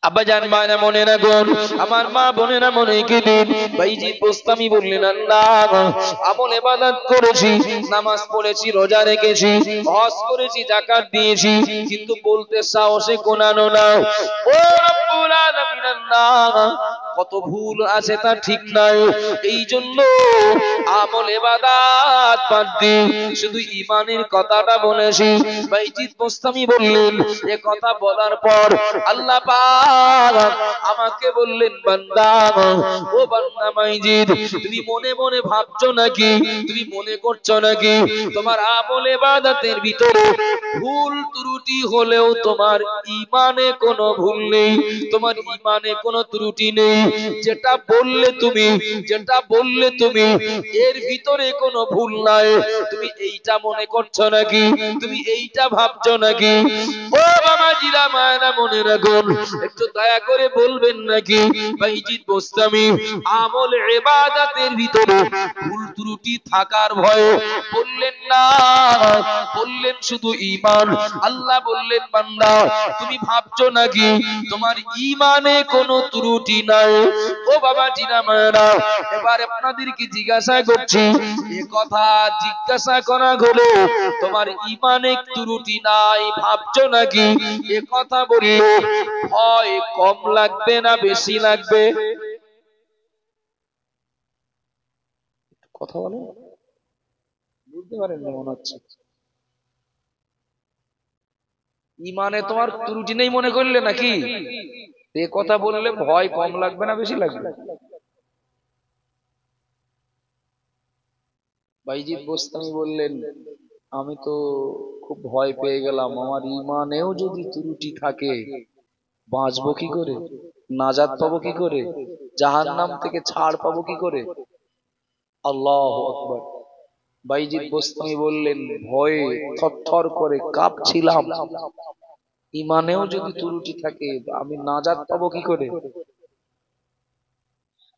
আব্বাজান মায়েরা মনে রাখুন, আমার মা বোনেরা মনে রেখে দিন। বাইজিদ বোস্তামি বললেন, আল্লাহ আমল ইবাদত করেছি, নামাজ পড়েছি, রোজা রেখেছি, হজ করেছি, যাকাত দিয়েছি, কিন্তু বলতে সাহসে কোনানো না। ও রব্বুল আলামিন, আল্লাহ কত ভুল আছে তা ঠিক নাই, এই জন্য আমল ইবাদত বাদ দিয়ে শুধু ঈমানের কথাটা বলেছি। বাইজিদ বোস্তামি বললেন, এ কথা বলার পর আল্লাহ পাক আমাকে বললেন, বান্দা, ও বান্দা বাইজিদ, তুমি মনে মনে ভাবছো নাকি, তুমি মনে করছো নাকি তোমার আমল ইবাদতের ভিতরে ভুল ত্রুটি হলেও তোমার ঈমানে কোনো ভুল নেই, তোমার ঈমানে কোনো ত্রুটি নেই, যেটা বললে তুমি এর ভিতরে কোনো ভুল নাই, তুমি এইটা মনে করছো নাকি, তুমি এইটা ভাবছো নাকি? ও বাবাজিরা মায়েরা মনে রাখুন, একটু দয়া করে বলবেন নাকি বাইজিদ বোস্তামি আমল ইবাদতের ভিতরে ভুল ত্রুটি থাকার ভয়ে বললেন না, বললেন শুধু ঈমান। আল্লাহ বললেন, বান্দা তুমি ভাবছো নাকি তোমার ঈমানে কোনো ত্রুটি নাই? ও বাবাজিরা মায়েরা, এবার আপনাদেরকে জিজ্ঞাসা করছি, এ কথা জিজ্ঞাসা করা হলো তোমার ঈমানে ত্রুটি নাই ভাবছো নাকি, এ কথা বললে ভয় কম লাগবে না বেশি লাগবে? কথা বলো, বুঝতে পারেন না মনে হচ্ছে। ঈমানে তোমার ত্রুটি নেই মনে করলে নাকি, এ কথা বললে ভয় কম লাগবে না বেশি লাগবে? বাইজিদ বোস্তামি বললেন, আমি তো খুব ভয় পেয়ে গেলাম, আমার ঈমানেও যদি ত্রুটি থাকে বাঁচবো কি করে, নাজাত পাবো কি করে, জাহান্নাম থেকে ছাড় পাবো কি করে? আল্লাহু আকবার। বাইজিদ বোস্তামি বললেন, ভয়ে থরথর করে কাঁপছিলাম, ঈমানেও যদি ত্রুটি থাকে আমি নাজাত পাবো কি করে?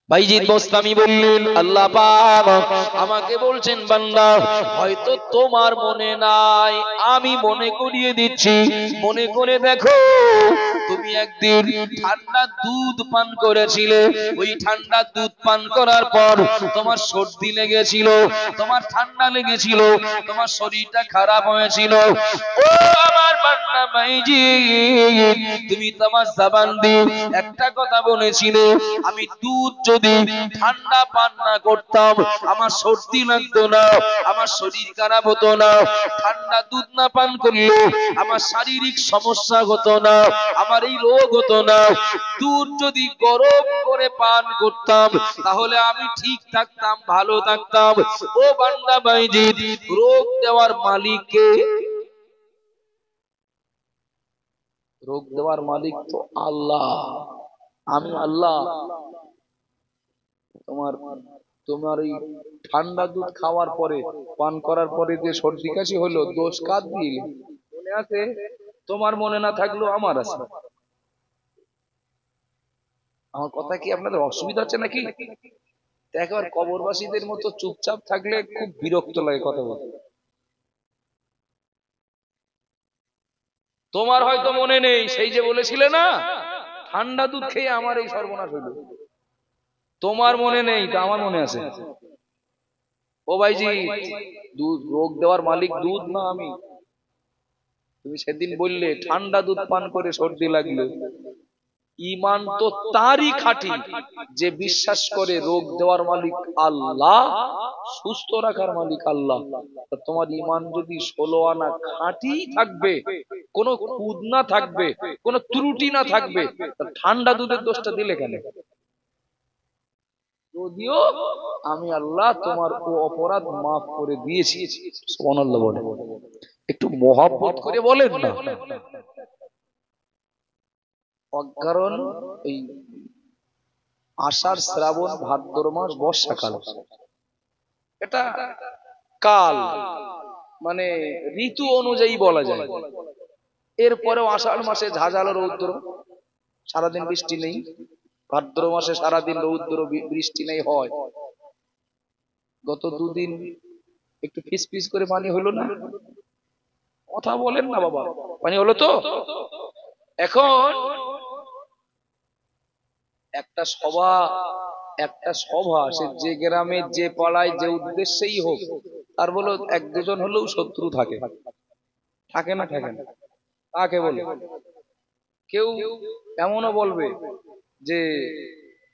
বাইজিদ বোস্তামি বললেন, আল্লাহ পাক আমাকে বলছেন, বান্দা হয়তো তোমার মনে নাই, আমি মনে করিয়ে দিচ্ছি, মনে করে দেখো, তুমি একদিন ঠান্ডা দুধ পান করেছিলে, ওই ঠান্ডা দুধ পান করার পর তোমার সর্দি লেগেছিল, তোমার ঠান্ডা লেগেছিল, তোমার শরীরটা খারাপ হয়েছিল। ও আমার বান্দা বাইজিদ, তুমি তোমার জবান দিয়ে একটা কথা বলেছিলে, আমি দুধ যদি ঠান্ডা পান না করতাম আমার সর্দি লাগতো না, আমার শরীর খারাপ হতো না, ঠান্ডা দুধ না পান করলে আমার শারীরিক সমস্যা হতো না, আমার এই রোগ হতো না, দুধ যদি গরম করে পান করতাম তাহলে আমি ঠিক থাকতাম, ভালো থাকতাম। ও বান্দা বাইজিদ, রোগ দেওয়ার মালিক কে? রোগ দেওয়ার মালিক তো আল্লাহ, আমি আল্লাহ। তোমার তোমার এই ঠান্ডা দুধ খাওয়ার পরে, পান করার পরে যে সর্দি কাশি হলো, দোষ কার দিলে? মনে আছে? তোমার মনে না থাকলেও আমার আছে। আমার কথা কি আপনাদের অসুবিধা হচ্ছে নাকি? একেবারে কবরবাসীদের মতো চুপচাপ থাকলে খুব বিরক্ত লাগে কথা বলতে। তোমার হয়তো মনে নেই, সেই যে বলেছিলে না ঠান্ডা দুধ খেয়ে আমার এই সর্বনাশ হইল, তোমার মনে নেই তা আমার মনে আছে। ও ভাইজি, দুধ রোগ দেওয়ার মালিক দুধ না আমি? তুমি সেদিন বললে ঠান্ডা দুধ পান করে সর্দি লাগলো, ঈমান তো তারই খাঁটি যে বিশ্বাস করে রোগ দেওয়ার মালিক আল্লাহ, সুস্থ রাখার মালিক আল্লাহ। তোমার ঈমান যদি 16 আনা খাঁটি থাকবে, কোনো খুঁত না থাকবে, কোনো ত্রুটি না থাকবে, ঠান্ডা দুধের দোষটা দিলে কেন? যদিও আমি আল্লাহ তোমার ও অপরাধ মাফ করে দিয়েছি। সুবহানাল্লাহ বলে, একটু মহব্বত করে বলেন না। অকারণ এই আষাঢ় শ্রাবণ ভাদ্র মাস বর্ষাকাল, এটা কাল মানে ঋতু অনুযায়ী বলা যায়। এরপরেও আষাঢ় মাসে ঝাঁঝালো রৌদ্র, সারাদিন বৃষ্টি নেই, ভাদ্র মাসে সারাদিন রৌদ্র বৃষ্টি নেই হয়। গত দুদিন একটু ফিস ফিস করে পানি হলো না? কথা বলেন না বাবা, পানি হলো তো? এখন একটা সভা, একটা সভা, সে যে গ্রামে যে পাড়ায় যে উদ্দেশ্যেই হোক, তার বলো এক দুজন হলেও শত্রু থাকে, থাকে না থাকে না? কাকে বলে? কেউ এমনও বলবে যে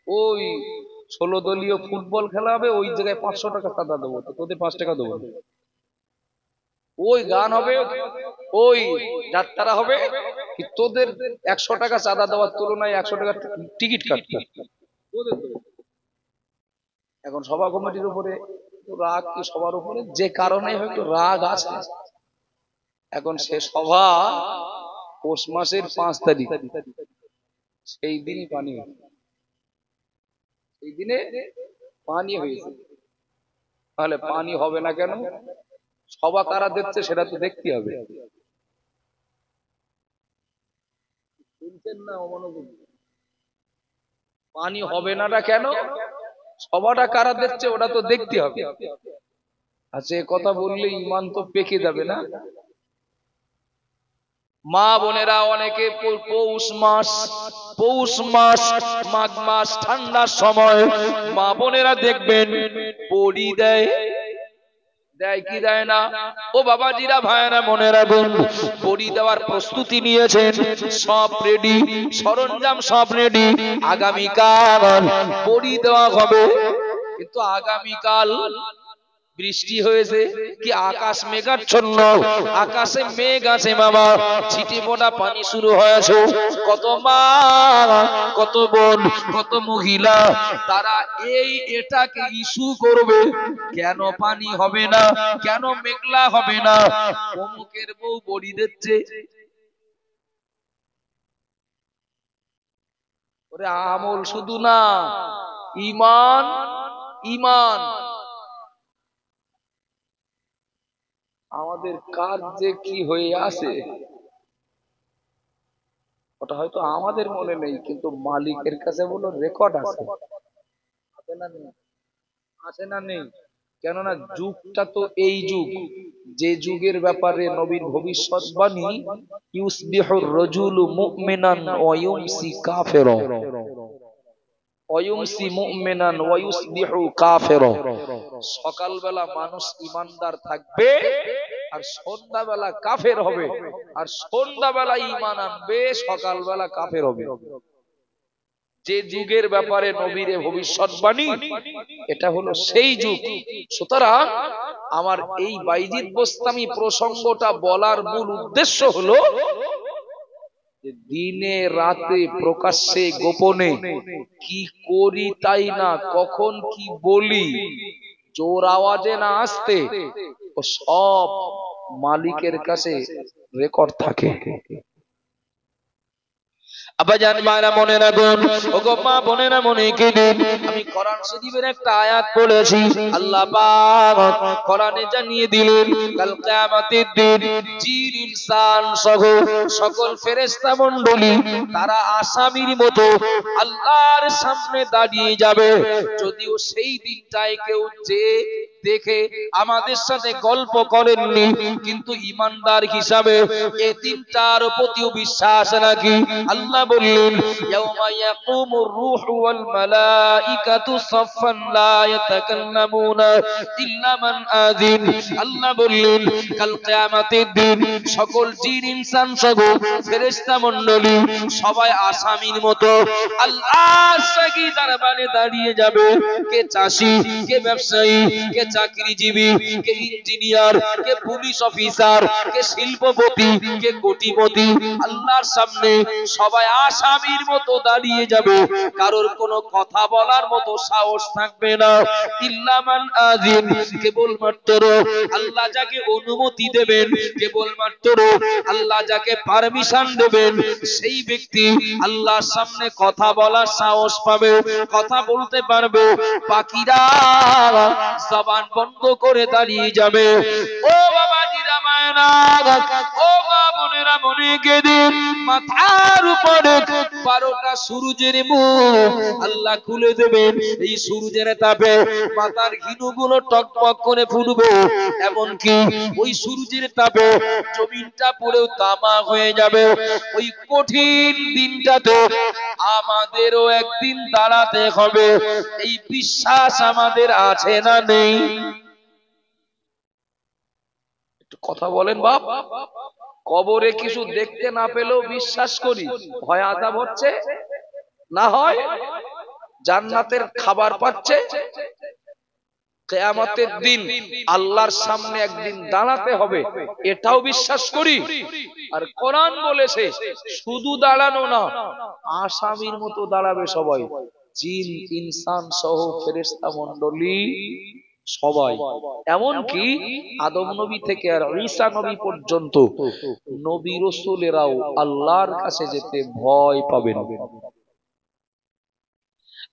ওই 16 দলীয় ফুটবল খেলা হবে, ওই জায়গায় 500 টাকা চাঁদা দেবো, তো তোদের 5 টাকা দেবো। ওই গান হবে, ওই যাত্রা হবে, কি তোদের 100 টাকা চাঁদা দেওয়ার তুলনায় 100 টাকা টিকিট কাটতে। এখন সভা কমিটির উপরে রাগ, কি সবার উপরে যে কারণে হয়তো রাগ আছে। এখন সে সভা পৌষ মাসের 5 তারিখ, সেই দিনই পানি হয়েছে, সেই দিনে পানি হয়েছে। তাহলে পানি হবে না কেন? সভা কারা দিচ্ছে সেটা তো দেখতে হবে। শুনছেন না? পানি হবে না কেন? সভাটা কারা দিচ্ছে ওটা তো দেখতে হবে। আচ্ছা, এ কথা বললে ইমান তো পেকে যাবে না? মা বোনেরা অনেকে পৌষ মাস মাঘ মাস ঠান্ডার সময় মা বোনেরা দেখবেন বড়ি দেয়, দেয় কি দেয় না? ও বাবাজিরা, ভাইয়েরা, মনেরা, বোন, বড়ি দেওয়ার প্রস্তুতি নিয়েছেন, সব রেডি, সরঞ্জাম সব রেডি, আগামীকাল বড়ি দেওয়া হবে। কিন্তু আগামীকাল বৃষ্টি হয়েছে, কি আকাশ মেঘাচ্ছন্ন, আকাশে মেঘ আছে মামা, ছিটে ফোটা পানি শুরু হয়েছে। কত মা, কত বোন, কত মহিলা, তারা এটাকে ইস্যু করবে, কেন পানি হবে না, কেন মেঘলা হবে না? অমুকের বউ বড়ি দিচ্ছে। ওরে আমল শুধু না, ইমান, ইমান। আমাদের কাজ যে কি হয়ে আছে ওটা হয়তো আমাদের মনে নেই, কিন্তু মালিকের কাছে বলো রেকর্ড আছে, আছে না নেই? আছে না নেই? কেননা যুগটা তো এই যুগ, যে যুগের ব্যাপারে নবীর ভবিষ্যৎবাণী, ইউসবিহুর রাজুলু মুমিনান ওয়া ইউমসি কাফিরা, ওয়ায়ুমসি মুমিনান ওয়া ইউসবিহু কাফিরা। সকালবেলা মানুষ ঈমানদার থাকবে আর সন্ধ্যাবেলা কাফের হবে, আর সন্ধ্যাবেলা ঈমান আনবে, সকালবেলা কাফের হবে। যে যুগের ব্যাপারে নবীর ভবিষ্যৎবাণী, এটা হলো সেই যুগ। সুতরাং আমার এই বাইজিদ বোস্তামি প্রসঙ্গটা বলার মূল উদ্দেশ্য হলো দিনে রাতে প্রকাশ্যে গোপনে কি করি তাই না, কখন কি বলি, জোর আওয়াজে না আসতে, ও সব মালিকের কাছে রেকর্ড থাকে। আব্বাজান, মায়েরা, মনে রাখুন, ওগো মা বোনেরা, মনে কি দিন, আমি কোরআন শরীফের একটা আয়াত পড়েছি, আল্লাহ পাক কোরআনে জানিয়ে দিলেন কাল কিয়ামতের দিন জিন ইনসান সহ সকল ফেরেশতা মণ্ডলী তারা আসামির মতো আল্লাহর সামনে দাঁড়িয়ে যাবে। যদিও সেই দিনটায় কেউ যে দেখে আমাদের সাথে গল্প করেননি, কিন্তু ইমানদার হিসাবে এই দিনটার প্রতিও বিশ্বাস রাখি। আল্লাহ বললেন ইয়াউমা ইয়াকুমুর রূহু ওয়াল মালাইকাতু সাফফান লা ইয়াতাকাল্লামুনা ইল্লা মান আযিন। আল্লাহ বললেন কাল কিয়ামতের দিন সকল জিন ইনসান সহ ফেরেশতা মণ্ডলী সবাই আসামির মতো আল্লাহর সাগি দরবারে দাঁড়িয়ে যাবে। কে চাষী, কে ব্যবসায়ী, কে চাকরিজীবী, কে ইঞ্জিনিয়ার, কে পুলিশ অফিসার, কে শিল্পপতি, কে কোটিপতি, আল্লাহর সামনে সবাই আসামির মতো দাঁড়িয়ে যাবে। কারোর কোনো কথা বলার মতো সাহস থাকবে না। ইল্লা মান আযিন, কেবলমাত্র আল্লাহ যাকে অনুমতি দেবেন, কেবলমাত্র আল্লাহ যাকে পারমিশন দেবেন, সেই ব্যক্তি আল্লাহর সামনে কথা বলার সাহস পাবে, কথা বলতে পারবে। বাকিরা জবান বন্ধ করে দাঁড়িয়ে যাবে। ও বাবাজিরা, মায়েরা, ও মা বোনেরা, মনে কে দিন মাথার উপরে 12টা সূর্যের মুখ আল্লাহ খুলে দেবেন। এই সূর্যের তাপে মাথার ঘিনুগুলো টকটক করে ফুটবে, এমনকি ওই সূর্যের তাপে জমিনটা পুরো তামা হয়ে যাবে। ওই কঠিন দিনটাতে আমাদেরও একদিন দাঁড়াতে হবে, এই বিশ্বাস আমাদের আছে না নেই? একটু কথা বলেন বাপ। কবরে কিছু দেখতে না পেলেও বিশ্বাস করি হয় আযাব হচ্ছে, না হয় জান্নাতের খাবার পাচ্ছে। কিয়ামতের দিন আল্লাহর সামনে একদিন দাঁড়াতে হবে, এটাও বিশ্বাস করি। আর কোরআন বলেছে শুধু দাঁড়ানো না, আসামির মতো দাঁড়াবে সবাই, জিন ইনসান সহ ফেরেশতা মণ্ডলী সবাই। এমনকি আদম নবী থেকে আর ঈসা নবী পর্যন্ত নবী রাসূলেরাও আল্লাহর কাছে যেতে ভয় পাবেন।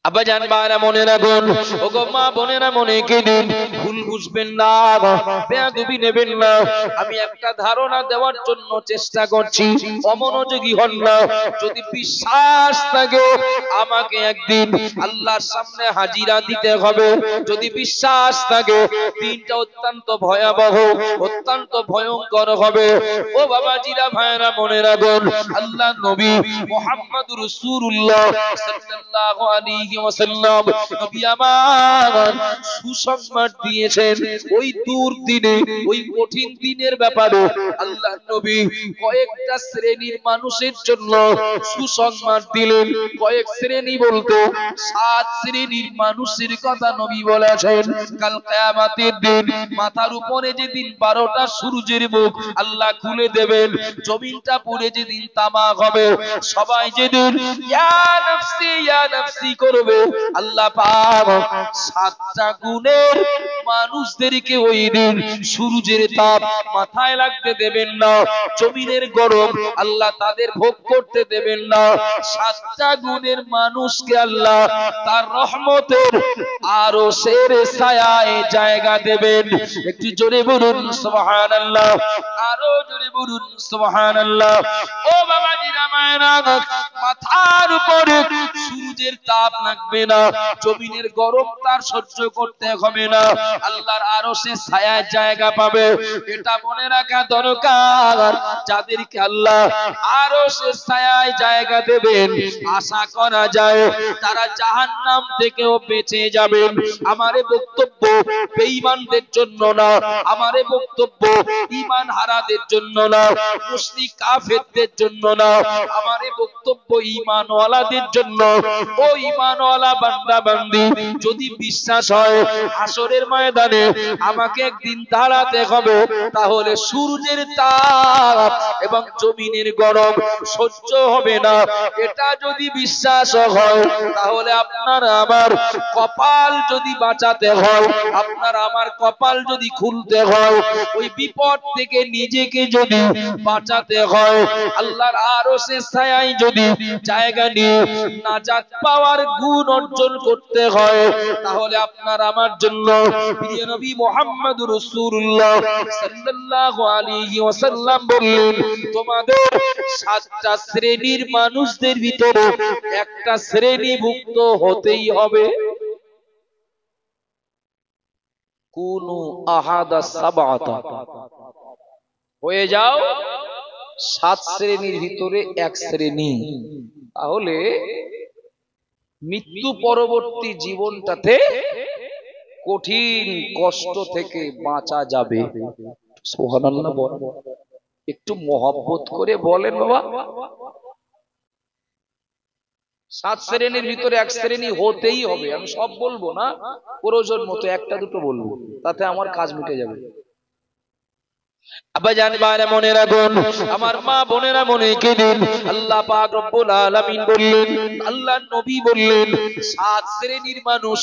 আব্বাজান বারা মনে রাখুন, ওগো মা বোনেরা মনে কেদিন ভুল বুঝবেন না, বেয়াদবি নেবেন না। আমি একটা ধারণা দেওয়ার জন্য চেষ্টা করছি, অমনোযোগী হন না। যদি বিশ্বাস থাকে আমাকে একদিন আল্লাহর সামনে হাজিরা দিতে হবে, যদি বিশ্বাস থাকে দিনটা অত্যন্ত ভয়াবহ, অত্যন্ত ভয়ঙ্কর হবে। ও বাবাজিরা ভাইরা মনে রাখুন, আল্লাহ নবী মুহাম্মদুর রাসূলুল্লাহ সাল্লাল্লাহু আলাইহি ওয়াসাল্লাম নবী আমার সুসংবাদ দিয়েছেন ওই দূর দিনে, ওই কঠিন দিনের ব্যাপারে। আল্লাহ নবী কয়েকটা শ্রেণীর মানুষের জন্য সুসংবাদ দিলেন। কয়েক শ্রেণী বলতে 7 শ্রেণীর মানুষের কথা নবী বলেছেন। কাল কিয়ামতের দিন মাথার উপরে যেদিন 12টা সূর্যের মুখ আল্লাহ খুলে দেবেন, জমিনটা পুড়ে যেদিন তামা হবে, সবাই যেদিন ইয়া নাফসি ইয়া নাফসি করবে, আল্লাহ পাক 7টা গুণের মানুষদেরকে ওই দিন সূর্যের তাপ মাথায় লাগতে দেবেন না, জমিনের গরম আল্লাহ তাদের ভোগ করতে দেবেন না। 7টা গুণের মানুষকে আল্লাহ তার রহমতের আরশের ছায়ায় জায়গা দেবেন। একটু জোরে বলুন সুবহানাল্লাহ, আরো জোরে বলুন সুবহানাল্লাহ। ও বাবাজিরা মায়েরা, মাথার উপরে সূর্যের তাপ লাগবে না, জমিনের গরম তার সহ্য করতে হবে না, আল্লাহর আরশের ছায়ায় জায়গা পাবে। এটা মনে রাখা দরকার, যাদেরকে আল্লাহ আরশের ছায়ায় জায়গা দেবেন আশা করা যায় তারা জাহান্নাম থেকেও বেঁচে যাবেন। আমারে বক্তব্য বেঈমানদের জন্য না, আমারে বক্তব্য ঈমান হারাদের জন্য না, মুশরিক কাফেরদের জন্য না, আমারে বক্তব্য ঈমানওয়ালাদের জন্য। ও ঈমানওয়ালা বান্দা বান্দি, যদি বিশ্বাস হয় হাসরের ময়দানে আমাকে একদিন দাঁড়াতে হবে, তাহলে সূর্যের তাপ এবং জমিনের গরম সহ্য হবে না। এটা যদি বিশ্বাস হয়, তাহলে আপনার আমার কপাল যদি বাঁচাতে হয়, আপনার আমার কপাল যদি খুলতে হয়, ওই বিপদ থেকে নিজেকে যদি বাঁচাতে হয়, আল্লাহর আরশের ছায়ায় যদি জায়গা নিয়ে নাজাত পাওয়ার গুণ অর্জন করতে হয়, তাহলে আপনার আমার জন্য প্রিয় নবী মুহাম্মদুর রাসূলুল্লাহ সাল্লাল্লাহু আলাইহি ওয়াসাল্লাম বললেন, তোমাদের 7টা শ্রেণীর মানুষদের ভিতরে একটা শ্রেণীভুক্ত হতেই হবে। কুনু আহাদা সাবআতা, হয়ে যাও 7 শ্রেণীর ভিতরে এক শ্রেণী। তাহলে মৃত্যু পরবর্তী জীবনটাতে কঠিন কষ্ট থেকে বাঁচা যাবে। সুবহানাল্লাহ বলেন, একটু মহব্বত করে বলেন বাবা। 7 শ্রেণীর ভিতরে এক শ্রেণী হতেই হবে। আমি সব বলবো না, প্রয়োজন মতো একটা দুটো বলবো, তাতে আমার কাজ মিটে যাবে। আব্বাজান বারা মনে রাখুন, আমার মা বোনেরা মনে কেদিন আল্লাহ পাক রব্বুল আলামিন বললেন, আল্লাহর নবী বললেন, 7 শ্রেণীর মানুষ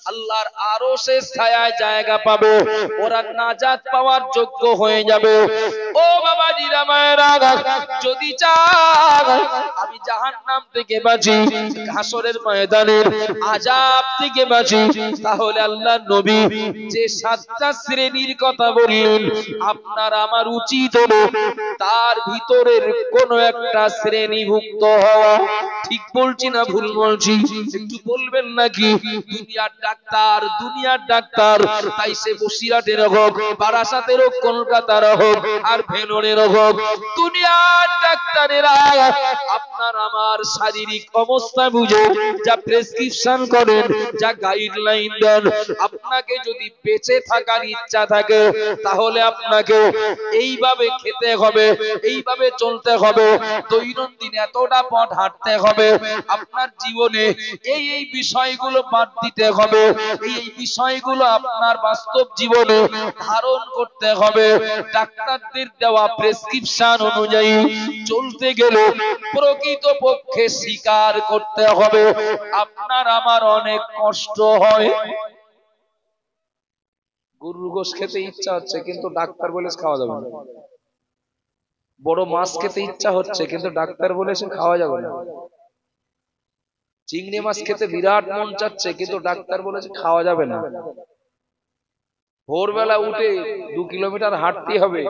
আল্লাহর আরশের ছায়ায় জায়গা পাবে, ওরা নাজাত পাওয়ার যোগ্য হয়ে যাবে। ও বাবাজিরা মায়েরা, যদি চান আমি জাহান্নাম থেকে বাঁচি, হাসরের ময়দানের আযাব থেকে বাঁচি, তাহলে আল্লাহর নবী যে 7টা শ্রেণীর কথা বললেন, আপনার আমার উচিত হলো তার ভিতরের কোন একটা শ্রেণীভুক্ত হওয়া। ঠিক বলছি না ভুল বলছি একটু বলবেন নাকি? দুনিয়ার ডাক্তার তাই সে বসিরহাটের হোক, বারাসাতের হোক, কলকাতার হোক আর ভেলোরের হোক, দুনিয়ার ডাক্তারেরা আপনার আমার শারীরিক অবস্থা বুঝে যা প্রেসক্রিপশন করেন, যা গাইডলাইন দেন, আপনাকে যদি বেঁচে থাকার ইচ্ছা থাকে তাহলে আপনাকে এইভাবে খেতে হবে, এইভাবে চলতে হবে, দৈনন্দিন এতটা পথ হাঁটতে হবে, আপনার জীবনে এই এই বিষয়গুলো বাদ দিতে হবে, এই বিষয়গুলো আপনার বাস্তব জীবনে ধারণ করতে হবে। ডাক্তারদের দেওয়া প্রেসক্রিপশন অনুযায়ী চলতে গেলে প্রকৃতপক্ষে স্বীকার করতে হবে আপনার আমার অনেক কষ্ট হয়। গরুর গোশত খেতে ইচ্ছা হচ্ছে কিন্তু ডাক্তার বলে খাওয়া যাবে না, বড় মাছ খেতে ইচ্ছা হচ্ছে কিন্তু ডাক্তার বলেছে খাওয়া যাবে না, চিংড়ি মাছ খেতে বিরাট মন চাচ্ছে কিন্তু ডাক্তার বলেছে খাওয়া যাবে না, ভোরবেলা উঠে 2 কিলোমিটার হাঁটতে হবে,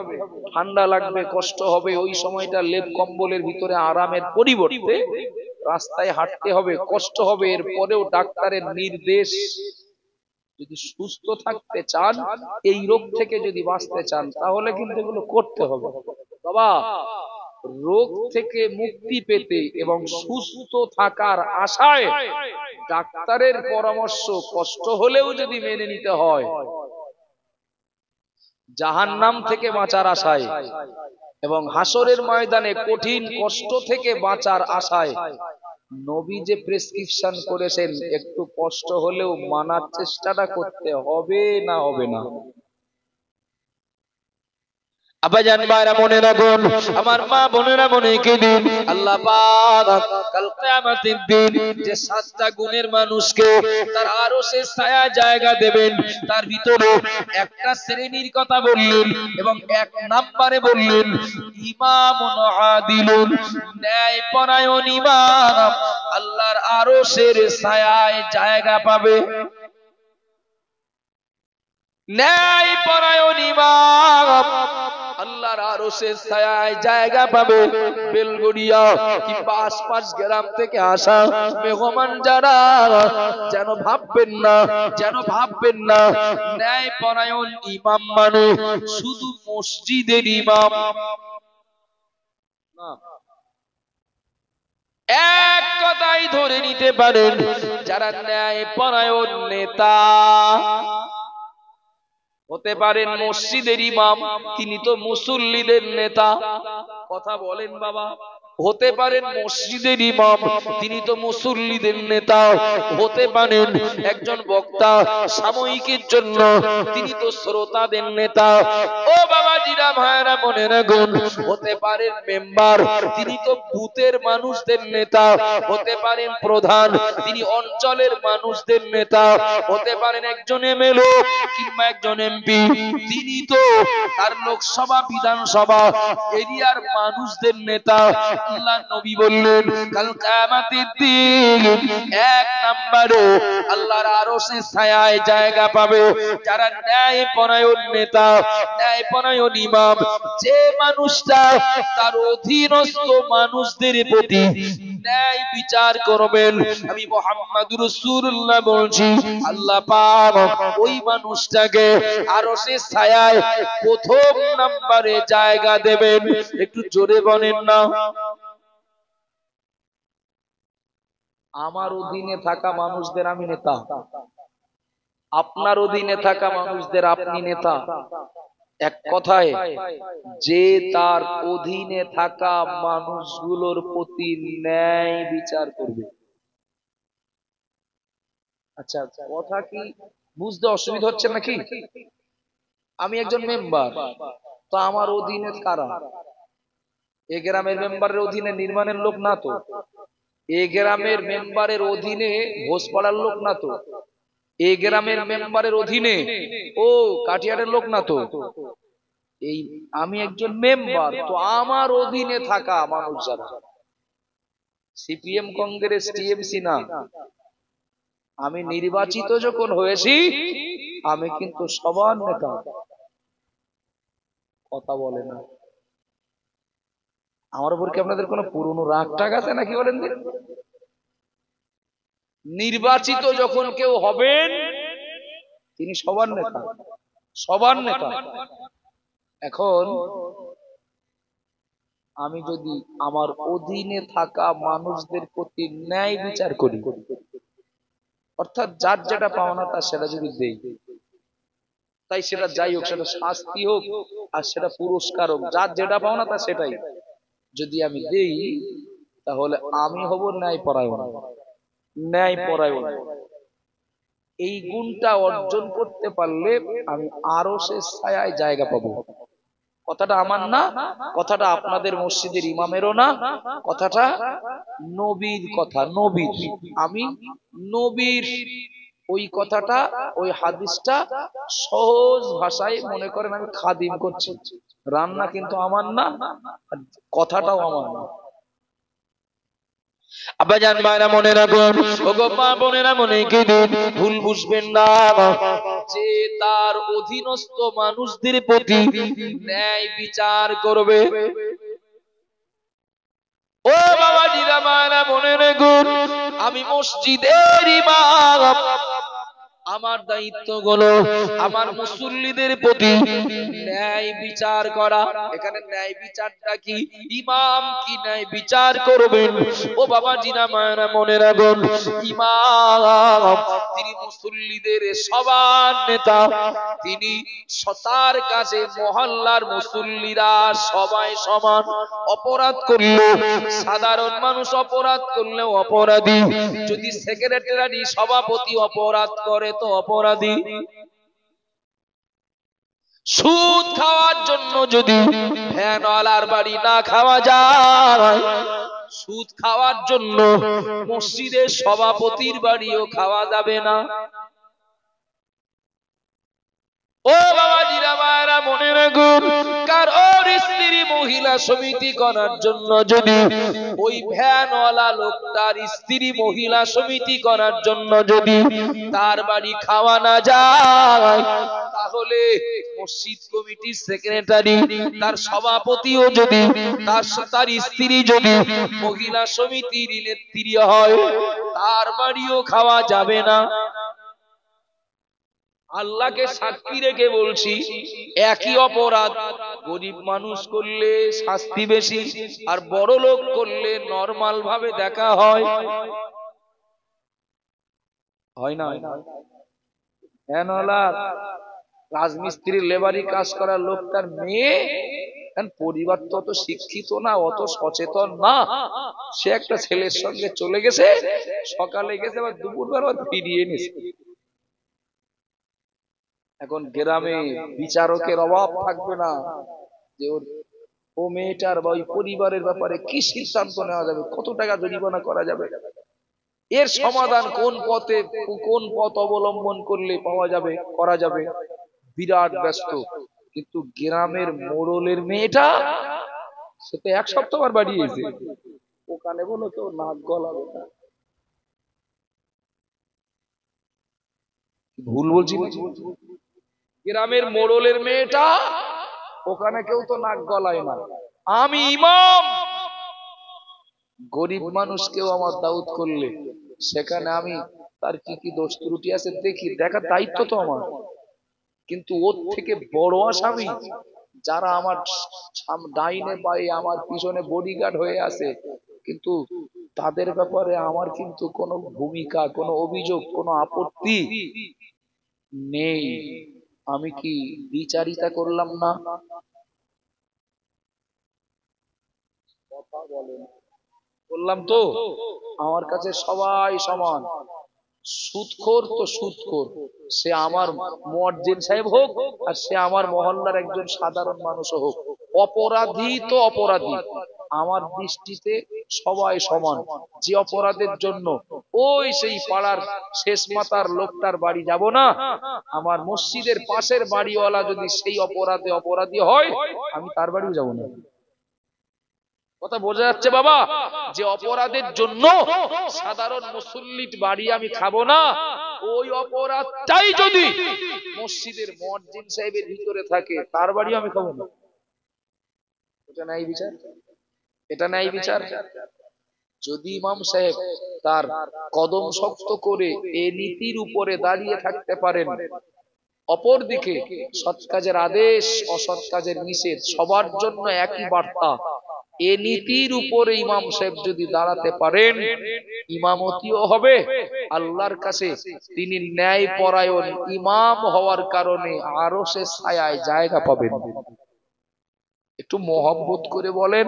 ঠান্ডা লাগবে, কষ্ট হবে, ওই সময়টা লেপ কম্বলের ভিতরে আরামের পরিবর্তে রাস্তায় হাঁটতে হবে, কষ্ট হবে, এরপরেও ডাক্তারের নির্দেশ। যদি সুস্থ থাকতে চান, এই রোগ থেকে যদি বাঁচতে চান, তাহলে কিন্তু এগুলো করতে হবে বাবা। রোগ থেকে মুক্তি পেতে এবং সুস্থ থাকার আশায় ডাক্তারের পরামর্শ কষ্ট হলেও যদি মেনে নিতে হয়, জাহান্নাম থেকে বাঁচার আশায় এবং হাসরের ময়দানে কঠিন কষ্ট থেকে বাঁচার আশায় নবী যে প্রেসক্রিপশন করেছেন, একটু কষ্ট হলেও মানার চেষ্টাটা করতে হবে না হবে না? আব্বাজান ভাইরা মনে রাখুন, আমার মা বোনেরা মনে দিন, আল্লাহ পাক কাল কিয়ামতের দিন যে 7টা গুণের মানুষকে তার আরশের ছায়া জায়গা দেবেন, তার ভিতরে একটা শ্রেণীর কথা বললেন এবং 1 নম্বরে বললেন ইমামুন আদিলুন, ন্যায়পরায়ণ ইমাম আল্লাহর আরশের ছায়ায় জায়গা পাবে। ন্যায়পরায়ণ ইমাম আল্লাহর আরশের ছায়ায় জায়গা পাবে। বেলগড়িয়া কিংবা আশপাশ গ্রাম থেকে আসা মেহমান যারা যেন ভাববেন না ন্যায়পরায়ণ ইমাম মানে শুধু মসজিদের ইমাম না, এক কথাই ধরে নিতে পারেন যারা ন্যায়পরায়ণ নেতা হতে পারেন, মসজিদের ইমাম তিনি তো মুসল্লিদের নেতা, কথা বলেন বাবা, হতে পারেন মসজিদের ইমাম তিনি তো মুসল্লিদের নেতা, হতে পারেন একজন বক্তা সাময়িকের জন্য তিনি তো শ্রোতাদের নেতা। ও বাবাজিরা ভাইরা মনে রাখুন, হতে পারেন মেম্বার তিনি তো বুথের মানুষদের নেতা, হতে পারেন প্রধান তিনি অঞ্চলের মানুষদের নেতা, হতে পারেন একজন এমএলএ কিংবা একজন এমপি তিনি তো তার লোকসভা বিধানসভা এরিয়ার মানুষদের নেতা। আল্লাহ নবী বললেন কাল কিয়ামতের দিন 1 নম্বরে আল্লাহর আরশের ছায়ায় জায়গা পাবে যারা ন্যায়পরায়ণ নেতা, ন্যায়পরায়ণ ইমাম, যে মানুষটা তার অধীনস্থ মানুষদের প্রতি ন্যায় বিচার করবেন। আমি মুহাম্মদুর রাসূলুল্লাহ বলছি, আল্লাহ পাক ওই মানুষটাকে আরশের ছায়ায় 1ম নম্বরে জায়গা দেবেন। একটু জোরে বলেন না। আমার অধীনে থাকা মানুষদের আমি নেতা, আপনার অধীনে থাকা মানুষদের আপনি নেতা। এক কথায় যে তার অধীনে থাকা মানুষগুলোর প্রতি ন্যায় বিচার করবে। আচ্ছা, কথা কি বুঝতে অসুবিধা হচ্ছে নাকি? আমি একজন মেম্বার, তো আমার অধীনে কারা? এ গ্রামের মেম্বারের অধীনে নির্মাণের লোক না তো, এ গ্রামের মেম্বারের অধীনে ভোজপাড়ার লোক না তো, এই গ্রামের মেম্বারের অধীনে ও কাটিয়ারের লোক না তো। এই আমি একজন মেম্বার, তো আমার অধীনে থাকা মানুষ যারা সিপিএম, কংগ্রেস, টিএমসি না, আমি নির্বাচিত যখন হয়েছি আমি কিন্তু সবার নেতা। কথা বলে না। আমার উপর কি আপনাদের কোনো পুরনো রাগ টাগ আছে নাকি বলেন দিন? নির্বাচিত যখন কেউ হবেন তিনি সবার নেতা, সবার নেতা। এখন আমি যদি আমার অধীনে থাকা মানুষদের প্রতি ন্যায় বিচার করি, অর্থাৎ যার যেটা পাওনা তার সেটা যদি দেই, তাই সেটা যাই হোক, সেটা শাস্তি হোক আর সেটা পুরস্কার হোক, যার যেটা পাওনা তার সেটাই যদি আমি দেই, তাহলে আমি হব ন্যায় পরায়ণ। ন্যায় পরায়ণ এই গুণটা অর্জন করতে পারলে আমি আরো সে ছায়ায় জায়গা পাবো। কথাটা আমার না, কথাটা আপনাদের মসজিদের ইমামেরও না, কথাটা নবীর কথা। নবীর, আমি নবীর ওই কথাটা, ওই হাদিসটা সহজ ভাষায় মনে করেন আমি খাদিম করছি। রান্না কিন্তু আমার না, কথাটাও আমার না। আব্বাজান মায়েরা মনে রাখুন, ওগো মা বোনেরা মনে কি দিন ভুল বুঝবেন না, যে তার অধীনস্থ মানুষদের প্রতি ন্যায় বিচার করবে। ও বাবাজিরা মায়েরা মনে রাখুন, আমি মসজিদের ইমাম, আমার দায়িত্ব হলো আমার মুসল্লিদের প্রতি ন্যায় বিচার করা। এখানে ন্যায় বিচারটা কি? ইমাম কি ন্যায় বিচার করবেন? ও বাবা জিনা মায়েরা মনে রাখুন, ইমাম তিনি মুসল্লিদের সবার নেতা, তিনি তার কাছে মহল্লার মুসল্লিরা সবাই সমান। অপরাধ করলে সাধারণ মানুষ অপরাধ করলেও অপরাধী, যদি সেক্রেটারি সভাপতি অপরাধ করে তো অপরাধী। সুদ খাওয়ার জন্য যদি ভ্যানওয়ালার বাড়ি না খাওয়া যায়, সুদ খাওয়ার জন্য মসজিদের সভাপতির বাড়িও খাওয়া যাবে না। ও বাবাজিরা মায়েরা মনে রাখুন, কারোর স্ত্রী মহিলা সমিতি করার জন্য যদি ওই ভ্যানওয়ালা লোকটার স্ত্রী মহিলা সমিতি করার জন্য যদি তার বাড়ি খাওয়া না যায়, তাহলে মসজিদ কমিটির সেক্রেটারি, তার সভাপতিও যদি তার স্ত্রী যদি মহিলা সমিতির নেত্রী হয়, তার বাড়িও খাওয়া যাবে না। আল্লাহকে সাক্ষী রেখে বলছি, একই অপরাধ গরিব মানুষ করলে শাস্তি বেশি, আর বড় লোক করলে নরমাল ভাবে দেখা হয়। হয় না? রাজমিস্ত্রির লেবারি কাজ করার লোকটার মেয়ে, পরিবার তো অত শিক্ষিত না, অত সচেতন না, সে একটা ছেলের সঙ্গে চলে গেছে, সকালে গেছে আবার দুপুরবেলা ফিরিয়ে এনেছে। এখন গ্রামে বিচারকের অভাব থাকবে না যে ও মেয়েটার বা ওই পরিবারের ব্যাপারে কি সিদ্ধান্ত নেওয়া যাবে, কত টাকা জরিমানা করা যাবে, এর সমাধান কোন পথে, কোন পথ অবলম্বন করলে পাওয়া যাবে, করা যাবে, বিরাট ব্যস্ত। কিন্তু গ্রামের মোড়লের মেয়েটা, সে তো এক সপ্তাহ বাড়িয়েছে, ওখানে বলো কেউ নাক গলাবে না। ভুল বলছি? গ্রামের মোড়লের মেয়েটা, ওখানে কেউ তো নাক গলায় না। আমি ইমাম, গরিব মানুষ কেউ আমার দাউদ করলে সেখানে আমি তার কি কি দোষ ত্রুটি আছে দেখি, দেখার দায়িত্ব তো আমার। কিন্তু ওর থেকে বড় আসামি যারা আমার ডাইনে পায়ে আমার পিছনে বডিগার্ড হয়ে আছে, কিন্তু তাদের ব্যাপারে আমার কিন্তু কোনো ভূমিকা, কোনো অভিযোগ, কোনো আপত্তি নেই। আমি কি বিচারিতা করলাম না? কথা বলেন, বললাম তো আমার কাছে সবাই সমান। সুদখোর তো সুদখোর, সে আমার মুয়াজ্জিন সাহেব হোক আর সে আমার মহল্লার একজন সাধারণ মানুষও হোক, অপরাধী তো অপরাধী, আমার দৃষ্টিতে সবাই সমান। যে অপরাধের জন্য ওই সেই পাড়ার শেষ মাথার লোকটার বাড়ি যাব না, আমার মসজিদের পাশের বাড়িওয়ালা যদি সেই অপরাধে অপরাধী হয়, আমি তার বাড়িও যাব না। কথা বোঝা যাচ্ছে বাবা? যে অপরাধের জন্য সাধারণ মুসল্লির বাড়ি আমি খাবো না, ওই অপরাধটাই যদি মসজিদের মুয়াজ্জিন সাহেবের ভিতরে থাকে, তার বাড়িও আমি খাবো না। এটা নাই বিচার, এটা নাই বিচার। যদি ইমাম সাহেব তার কদম শক্ত করে এই নীতির উপরে দাঁড়িয়ে থাকতে পারেন। অপরদিকে সৎ কাজের আদেশ, অসৎ কাজের নিষেধ সবার জন্য একই বার্তা। এ নীতির উপরে ইমাম সাহেব যদি দাঁড়াতে পারেন, ইমামতিও হবে, আল্লাহর কাছে তিনি ন্যায় পরায়ণ ইমাম হওয়ার কারণে আরো সে ছায়ায় জায়গা পাবেন। একটু মহব্বত করে বলেন।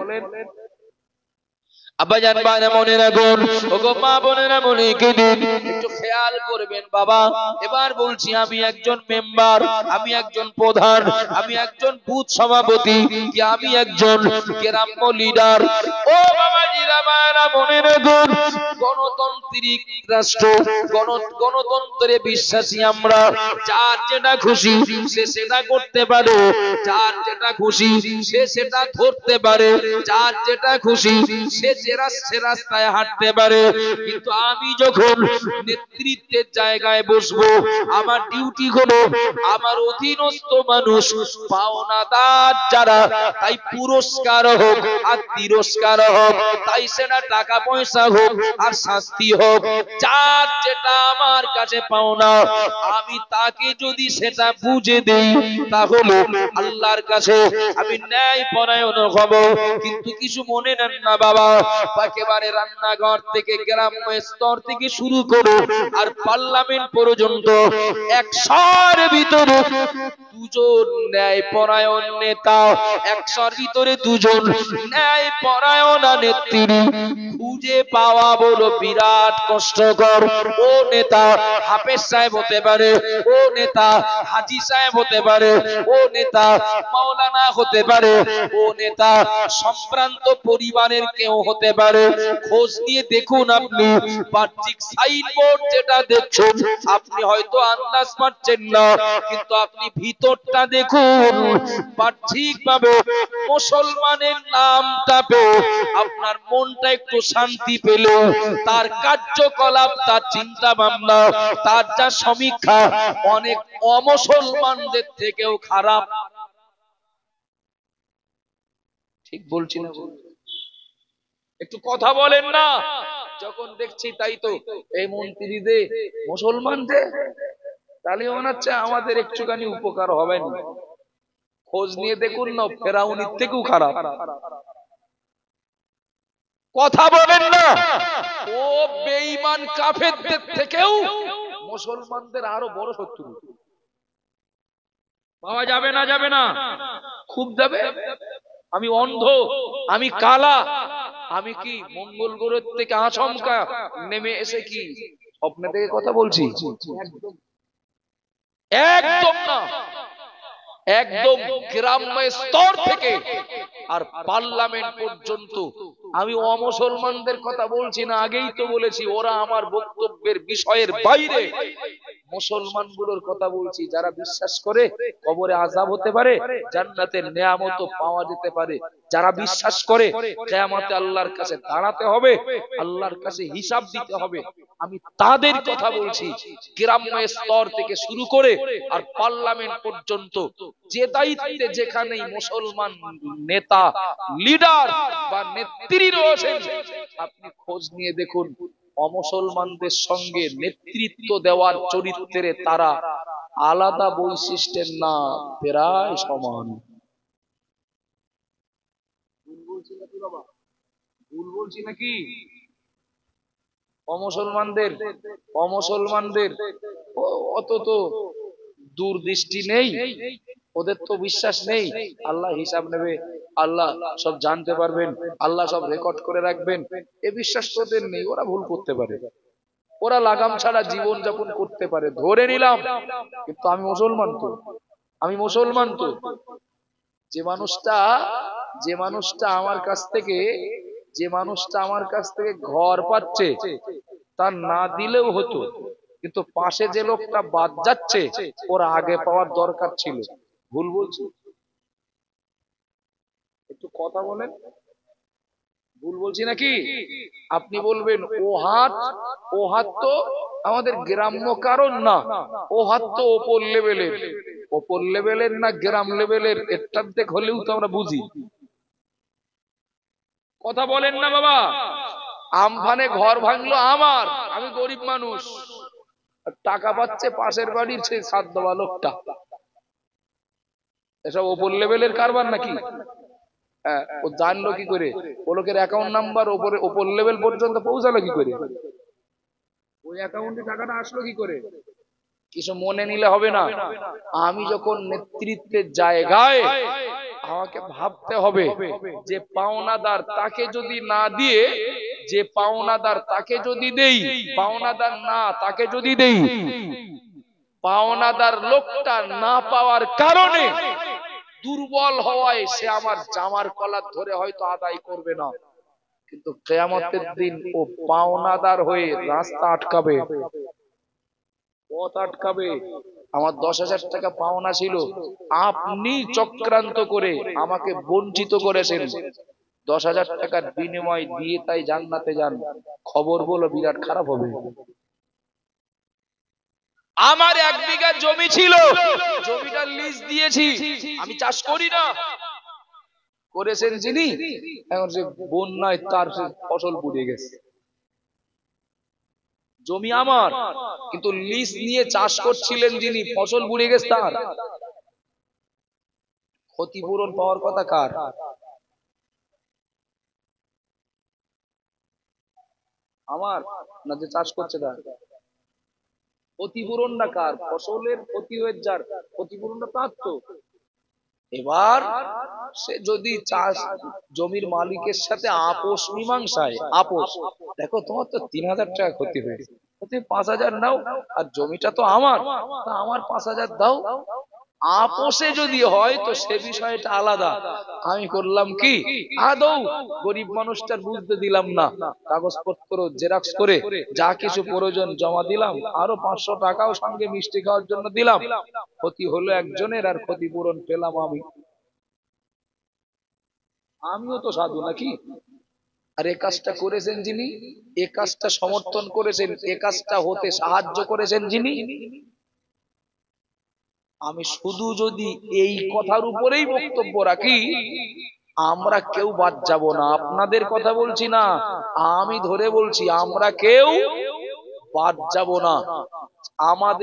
আব্বাজান বায়না মনে রাখুন, ওগো মা বোনেরা মনে দিন, একটু খেয়াল করবেন বাবা। এবার বলছি, আমি একজন মেম্বার, আমি একজন প্রধান, আমি একজন বুথ সভাপতি, কি আমি একজন গ্রাম্য লিডার। ও বাবাজিরা বায়না মনে রাখুন, গণতান্ত্রিক রাষ্ট্র, গণতন্ত্রে বিশ্বাসী আমরা। যার যেটা খুশি সে সেটা করতে পারে, যার যেটা খুশি সে সেটা ধরতে পারে, যার যেটা খুশি সে সে রাস্তায় হাঁটতে পারে। কিন্তু আমি যখন নেতৃত্বের জায়গায় বসবো, আমার ডিউটি হলো আমার অধীনস্থ মানুষ পাওনাদার যারা, তাই পুরস্কার হোক আর তিরস্কার হোক, তাই সেটা টাকা পয়সা হোক আর শাস্তি হোক, যার যেটা আমার কাছে পাওনা আমি তাকে যদি সেটা বুঝে দেই, তাহলে আল্লাহর কাছে আমি ন্যায় পরায়ণ হব। কিন্তু কিছু মনে নেন না বাবা, একেবারে রান্নাঘর থেকে গ্রাম্য স্তর থেকে শুরু করে আর পার্লামেন্ট পর্যন্ত 100-র ভিতরে দুজন ন্যায় পরায়ণ নেতা, 100-র ভিতরে দুজন ন্যায় পরায়ণ নেত্রী খুঁজে পাওয়া বলো বিরাট কষ্টকর। ও নেতা হাফেজ সাহেব হতে পারে, ও নেতা হাজী সাহেব হতে পারে, ও নেতা মাওলানা হতে পারে, ও নেতা সম্ভ্রান্ত পরিবারের কেউ হতে পারে। খোঁজ নিয়ে দেখুন, আপনি বাহ্যিক সাইনবোর্ড যেটা দেখছেন আপনি হয়তো আন্দাজ পাচ্ছেন না, কিন্তু আপনি ভিতরটা দেখুন। বাহ্যিক ভাবে মুসলমানের নামটা পেয়ে আপনার মনটা একটু শান্তি পেল, তার কার্যকলাপ, তার চিন্তা ভাবনা, তার যা সমীক্ষা অনেক অমুসলমানদের থেকেও খারাপ। ঠিক বলছি না? একটু কথা বলেন না। যখন দেখছি তাই তো এই মন্ত্রীদের মুসলমানদের, তাহলে মনে হচ্ছে আমাদের একটুখানি উপকার হবে না। খোঁজ নিয়ে দেখুন না, ফেরাউনির থেকেও খারাপ। কথা বলেন না। ও বেঈমান কাফেরদের থেকেও মুসলমানদের আরো বড় শত্রু। পাওয়া যাবে না? যাবে না? খুব যাবে। আমি অন্ধ, আমি কালা, আমি কি মঙ্গল গ্রহ থেকে আচমকা নেমে এসে কি স্বপ্নে থেকে কথা বলছি? একদম না। একদম গ্রাম্য স্তর থেকে আর পার্লামেন্ট পর্যন্ত আমি অমুসলমানদের কথা বলছি না। আগেই তো বলেছি ওরা আমার বক্তব্যের বিষয়ের বাইরে। মুসলমানগুলোর কথা বলছি, যারা বিশ্বাস করে কবরে আযাব হতে পারে, জান্নাতের নিয়ামত পাওয়া যেতে পারে, যারা বিশ্বাস করে কিয়ামতে আল্লাহর কাছে দাঁড়াতে হবে, আল্লাহর কাছে হিসাব দিতে হবে, আমি তাদের কথা বলছি। গ্রাম্য স্তর থেকে শুরু করে আর পার্লামেন্ট পর্যন্ত যে দায়িত্বে যেখানেই মুসলমান নেতা, লিডার বা নেত্রী রয়েছেন, আপনি খোঁজ নিয়ে দেখুন অমুসলমানদের সঙ্গে নেতৃত্ব দেওয়ার চরিত্রে তারা আলাদা বৈশিষ্ট্যের না, প্রায় সমান। ভুল বলছি নাকি? অমুসলমানদের অত তো দূরদৃষ্টি নেই, ওদের তো বিশ্বাস নেই আল্লাহ হিসাব নেবে, আল্লাহ সব জানতে পারবেন, আল্লাহ সব রেকর্ড করে রাখবেন, এ বিশ্বাস তো ওদের নেই। ওরা ভুল করতে পারে, ওরা লাগাম ছাড়া জীবন যাপন করতে পারে, ধরে নিলাম। কিন্তু আমি মুসলমান তো যে মানুষটা আমার কাছ থেকে ঘর পাচ্ছে, তার না দিলেও হতো, কিন্তু পাশে যে লোকটা বাদ যাচ্ছে ওর আগে পাওয়ার দরকার ছিল। ভুল বলছি? একটু কথা বলেন। ভুল বলছি নাকি? আপনি বলবেন ও হাত তো আমাদের গ্রাম্য কারণ না, ও হাত তো ওপর লেভেলের না গ্রাম লেভেলের, এটার দেখ হলেও তো আমরা বুঝি। কথা বলেন না বাবা। আমফানে ঘর ভাঙলো আমার, আমি গরিব মানুষ, আর টাকা পাচ্ছে পাশের বাড়ির সেই সাত দেওয়া লোকটা। এসব ওপর লেভেলের কারবার নাকি? হ্যাঁ, ও জানলো কি করে? ও লোকের অ্যাকাউন্ট নাম্বার ওপর লেভেল পর্যন্ত পৌঁছালো কি করে? ওই অ্যাকাউন্টে টাকাটা আসলো কি করে? কিছু মনে নিলে হবে না। আমি যখন নেতৃত্বের জায়গায়, আমাকে ভাবতে হবে যে পাওনাদার তাকে যদি না দিয়ে, যে পাওনাদার তাকে যদি দেই, পাওনাদার না তাকে যদি দেই, পাওনাদার লোকটা না পাওয়ার কারণে দুর্বল হওয়ায় সে আমার জামার কলার ধরে হয়তো আদায় করবে না, কিন্তু কিয়ামতের দিন ও পাওনাদার হয়ে রাস্তা আটকাবে, পথ আটকাবে। আমার 10,000 টাকা পাওনা ছিল, আপনি চক্রান্ত করে আমাকে বঞ্চিত করেছেন, 10,000 টাকার বিনিময় দিয়ে তাই জান্নাতে যান, খবর বলো বিরাট খারাপ হবে। আমার 1 বিঘা জমি ছিল, জমিটা লিজ দিয়েছি, আমি চাষ করি না, করেছেন যিনি, এখন সে বন্যায় তার ফসল পুড়ে গেছে। জমি আমার, কিন্তু লিজ নিয়ে চাষ করছিলেন যিনি, ফসল পুড়ে গেছে তার। ক্ষতিপূরণ পাওয়ার কথা কার? আমার না যে চাষ করছে তার? ক্ষতিপূরণটা কার? ফসলের ক্ষতি হয়ে যার ক্ষতিপূরণটা তার তো। এবার সে যদি চাষ জমির মালিকের সাথে আপোষ মীমাংসায়, আপোষ, দেখো তোমার তো 3,000 টাকা ক্ষতি হয়েছে, তুমি 5,000 নাও, আর জমিটা তো আমার, তা আমার 5,000 দাও, আপোষে যদি হয় তো সে বিষয়টা আলাদা। আমি করলাম কি, আদৌ গরিব মানুষটার বুঝতে দিলাম না, কাগজপত্র জেরক্স করে যা কিছু প্রয়োজন জমা দিলাম, আরো 500 টাকাও সঙ্গে মিষ্টি খাওয়ার জন্য দিলাম, ক্ষতি হলো একজনের আর ক্ষতিপূরণ পেলাম আমি। আমিও তো সাধু নাকি? আর এ কাজটা করেছেন যিনি, এ কাজটা সমর্থন করেছেন, এ কাজটা হতে সাহায্য করেছেন যিনি। আমি শুধু যদি এই কথার উপরেই বক্তব্য রাখি, আমরা কেউ বাদ যাব না। আপনাদের কথা বলছি না, আমি ধরে বলছি, আমরা কেউ বাদ যাব না। আমাদের